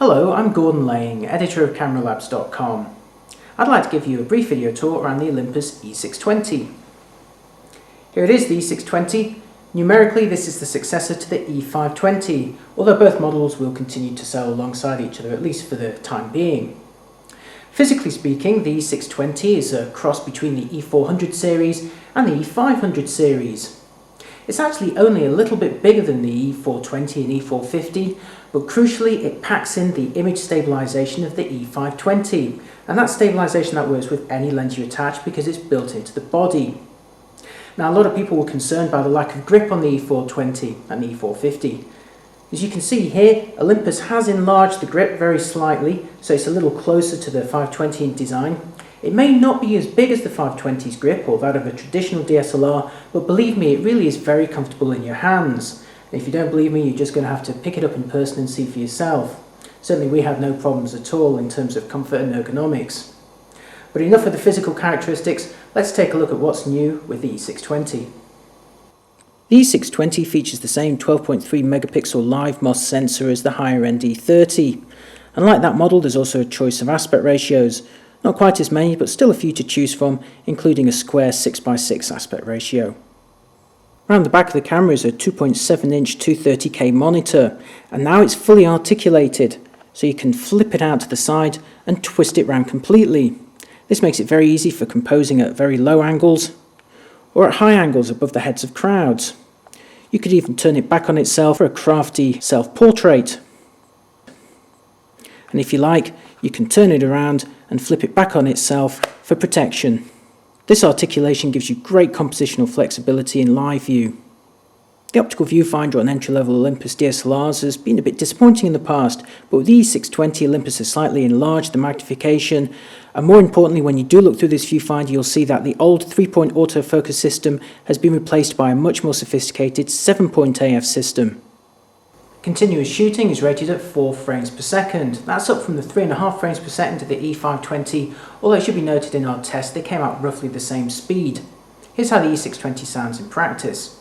Hello, I'm Gordon Lang, editor of CameraLabs.com. I'd like to give you a brief video tour around the Olympus E-620. Here it is, the E-620. Numerically, this is the successor to the E-520, although both models will continue to sell alongside each other, at least for the time being. Physically speaking, the E-620 is a cross between the E-400 series and the E-500 series. It's actually only a little bit bigger than the E-420 and E-450, but crucially it packs in the image stabilization of the E-520, and that's stabilization that works with any lens you attach because it's built into the body. Now, a lot of people were concerned by the lack of grip on the E-420 and the E-450. As you can see here, Olympus has enlarged the grip very slightly, so it's a little closer to the 520 in design. It may not be as big as the 520's grip or that of a traditional DSLR, but believe me, it really is very comfortable in your hands. If you don't believe me, you're just going to have to pick it up in person and see for yourself. Certainly we had no problems at all in terms of comfort and ergonomics. But enough of the physical characteristics, let's take a look at what's new with the E-620. The E-620 features the same 12.3 megapixel live MOS sensor as the higher end E30. And like that model, there's also a choice of aspect ratios. Not quite as many, but still a few to choose from, including a square 6x6 aspect ratio. Around the back of the camera is a 2.7-inch 230K monitor, and now it's fully articulated, so you can flip it out to the side and twist it round completely. This makes it very easy for composing at very low angles, or at high angles above the heads of crowds. You could even turn it back on itself for a crafty self-portrait. And if you like, you can turn it around and flip it back on itself for protection. This articulation gives you great compositional flexibility in live view. The optical viewfinder on entry-level Olympus DSLRs has been a bit disappointing in the past, but with the E-620 Olympus has slightly enlarged the magnification, and more importantly, when you do look through this viewfinder, you'll see that the old 3-point autofocus system has been replaced by a much more sophisticated 7-point AF system. Continuous shooting is rated at 4 frames per second. That's up from the 3.5 frames per second of the E520, although it should be noted in our test they came out roughly the same speed. Here's how the E620 sounds in practice.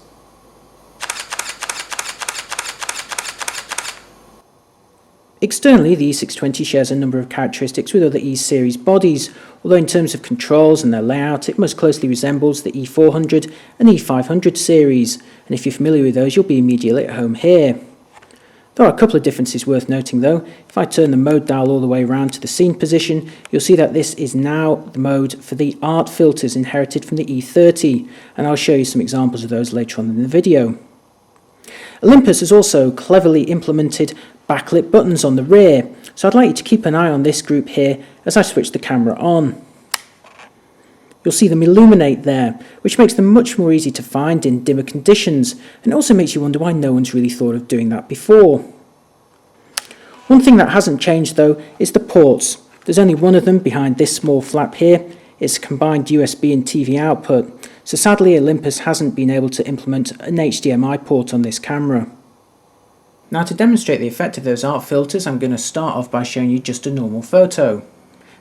Externally, the E620 shares a number of characteristics with other E-series bodies, although in terms of controls and their layout it most closely resembles the E400 and E500 series, and if you're familiar with those you'll be immediately at home here. There are a couple of differences worth noting though. If I turn the mode dial all the way around to the scene position, you'll see that this is now the mode for the art filters inherited from the E30, and I'll show you some examples of those later on in the video. Olympus has also cleverly implemented backlit buttons on the rear, so I'd like you to keep an eye on this group here as I switch the camera on. You'll see them illuminate there, which makes them much more easy to find in dimmer conditions, and it also makes you wonder why no one's really thought of doing that before. One thing that hasn't changed though is the ports. There's only one of them behind this small flap here. It's a combined USB and TV output, so sadly Olympus hasn't been able to implement an HDMI port on this camera. Now, to demonstrate the effect of those art filters, I'm going to start off by showing you just a normal photo.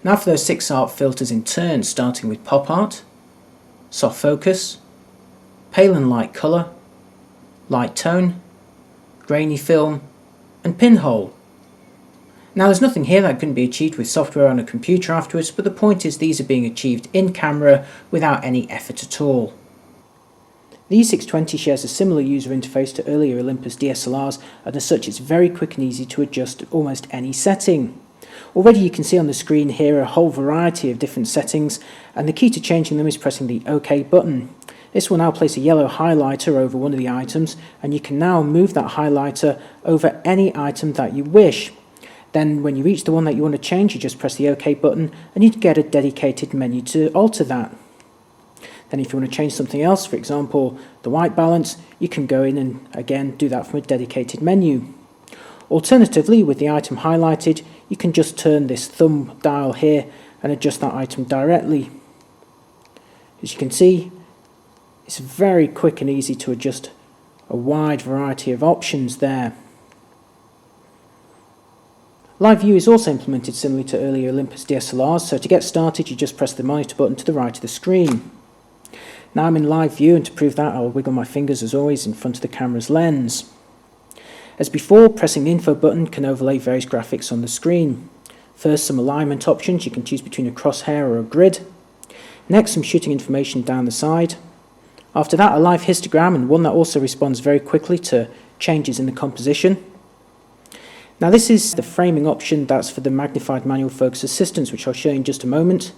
Now for those 6 art filters in turn, starting with pop art, soft focus, pale and light colour, light tone, grainy film and pinhole. Now there's nothing here that couldn't be achieved with software on a computer afterwards, but the point is these are being achieved in camera without any effort at all. The E620 shares a similar user interface to earlier Olympus DSLRs, and as such it's very quick and easy to adjust almost any setting. Already you can see on the screen here a whole variety of different settings, and the key to changing them is pressing the OK button. This will now place a yellow highlighter over one of the items, and you can now move that highlighter over any item that you wish. Then when you reach the one that you want to change, you just press the OK button and you get a dedicated menu to alter that. Then if you want to change something else, for example the white balance, you can go in and again do that from a dedicated menu. Alternatively, with the item highlighted, you can just turn this thumb dial here and adjust that item directly. As you can see, it's very quick and easy to adjust a wide variety of options there. Live view is also implemented similarly to earlier Olympus DSLRs, so to get started you just press the monitor button to the right of the screen. Now I'm in live view, and to prove that I'll wiggle my fingers as always in front of the camera's lens. As before, pressing the info button can overlay various graphics on the screen. First, some alignment options. You can choose between a crosshair or a grid. Next, some shooting information down the side. After that, a live histogram, and one that also responds very quickly to changes in the composition. Now this is the framing option that's for the magnified manual focus assistance, which I'll show you in just a moment.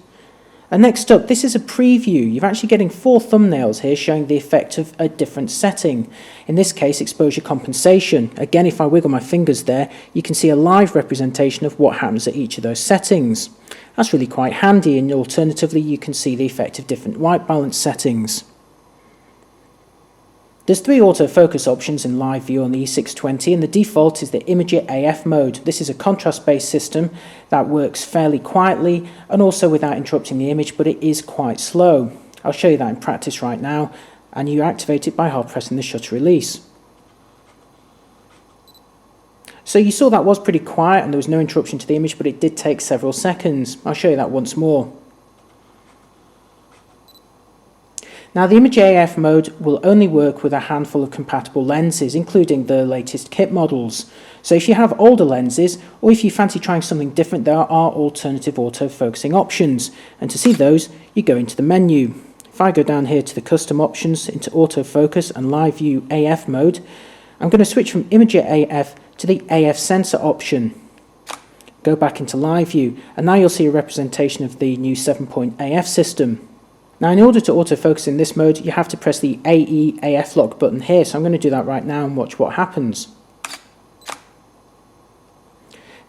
And next up, this is a preview. You're actually getting 4 thumbnails here showing the effect of a different setting. In this case, exposure compensation. Again, if I wiggle my fingers there, you can see a live representation of what happens at each of those settings. That's really quite handy, and alternatively, you can see the effect of different white balance settings. There's 3 autofocus options in live view on the E-620, and the default is the Imager AF mode. This is a contrast-based system that works fairly quietly and also without interrupting the image, but it is quite slow. I'll show you that in practice right now, and you activate it by hard pressing the shutter release. So you saw that was pretty quiet and there was no interruption to the image, but it did take several seconds. I'll show you that once more. Now the Imager AF mode will only work with a handful of compatible lenses, including the latest kit models. So if you have older lenses, or if you fancy trying something different, there are alternative autofocusing options. And to see those, you go into the menu. If I go down here to the custom options, into autofocus and live view AF mode, I'm going to switch from Imager AF to the AF sensor option. Go back into live view, and now you'll see a representation of the new 7-point AF system. Now in order to autofocus in this mode, you have to press the AE AF lock button here, so I'm going to do that right now and watch what happens.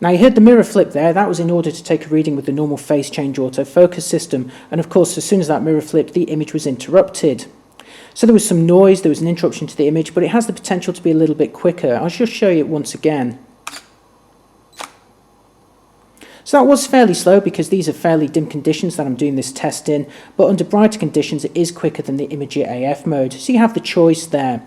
Now you heard the mirror flip there. That was in order to take a reading with the normal phase change autofocus system, and of course as soon as that mirror flipped, the image was interrupted. So there was some noise, there was an interruption to the image, but it has the potential to be a little bit quicker. I'll just show you it once again. So that was fairly slow because these are fairly dim conditions that I'm doing this test in, but under brighter conditions it is quicker than the Imager AF mode, so you have the choice there.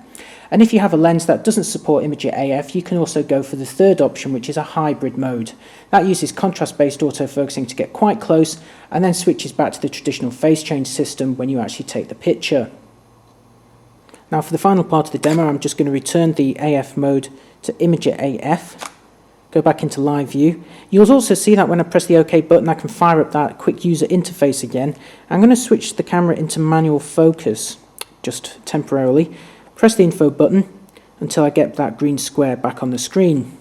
And if you have a lens that doesn't support Imager AF, you can also go for the third option, which is a hybrid mode. That uses contrast-based autofocusing to get quite close and then switches back to the traditional phase change system when you actually take the picture. Now for the final part of the demo, I'm just going to return the AF mode to Imager AF. Go back into live view. You'll also see that when I press the OK button, I can fire up that quick user interface again. I'm going to switch the camera into manual focus, just temporarily. Press the info button until I get that green square back on the screen.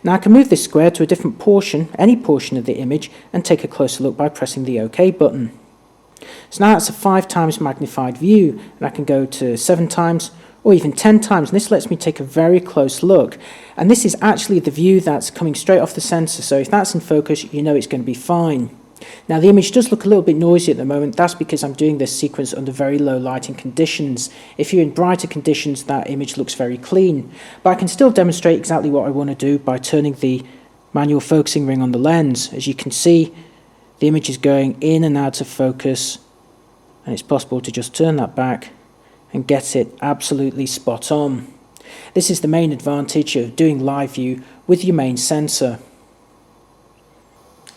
Now I can move this square to a different portion, any portion of the image, and take a closer look by pressing the OK button. So now that's a 5 times magnified view, and I can go to 7 times, or even 10 times, and this lets me take a very close look. And this is actually the view that's coming straight off the sensor, so if that's in focus, you know it's going to be fine. Now the image does look a little bit noisy at the moment. That's because I'm doing this sequence under very low lighting conditions. If you're in brighter conditions, that image looks very clean. But I can still demonstrate exactly what I want to do by turning the manual focusing ring on the lens. As you can see, the image is going in and out of focus, and it's possible to just turn that back and get it absolutely spot on. This is the main advantage of doing live view with your main sensor.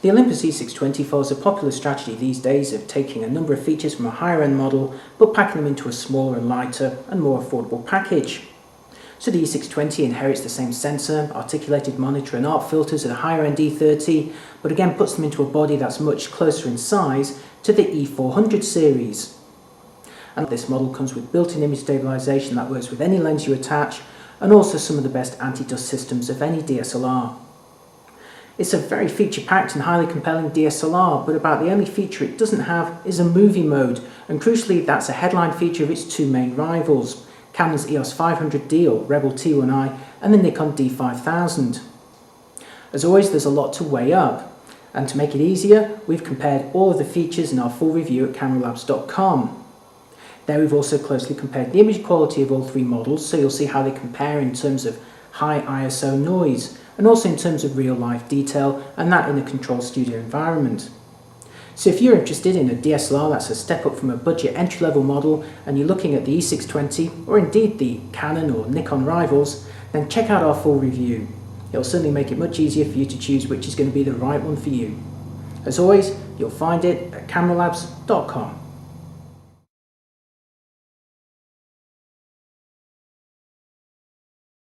The Olympus E-620 follows a popular strategy these days of taking a number of features from a higher end model but packing them into a smaller and lighter and more affordable package. So the E-620 inherits the same sensor, articulated monitor and art filters at a higher end E30, but again puts them into a body that's much closer in size to the E400 series. And this model comes with built-in image stabilization that works with any lens you attach, and also some of the best anti-dust systems of any DSLR. It's a very feature-packed and highly compelling DSLR, but about the only feature it doesn't have is a movie mode, and crucially that's a headline feature of its 2 main rivals, Canon's EOS 500D or Rebel T1i and the Nikon D5000. As always, there's a lot to weigh up, and to make it easier, we've compared all of the features in our full review at cameralabs.com. There we've also closely compared the image quality of all 3 models, so you'll see how they compare in terms of high ISO noise, and also in terms of real life detail, and that in a controlled studio environment. So if you're interested in a DSLR that's a step up from a budget entry-level model, and you're looking at the E620, or indeed the Canon or Nikon rivals, then check out our full review. It'll certainly make it much easier for you to choose which is going to be the right one for you. As always, you'll find it at cameralabs.com.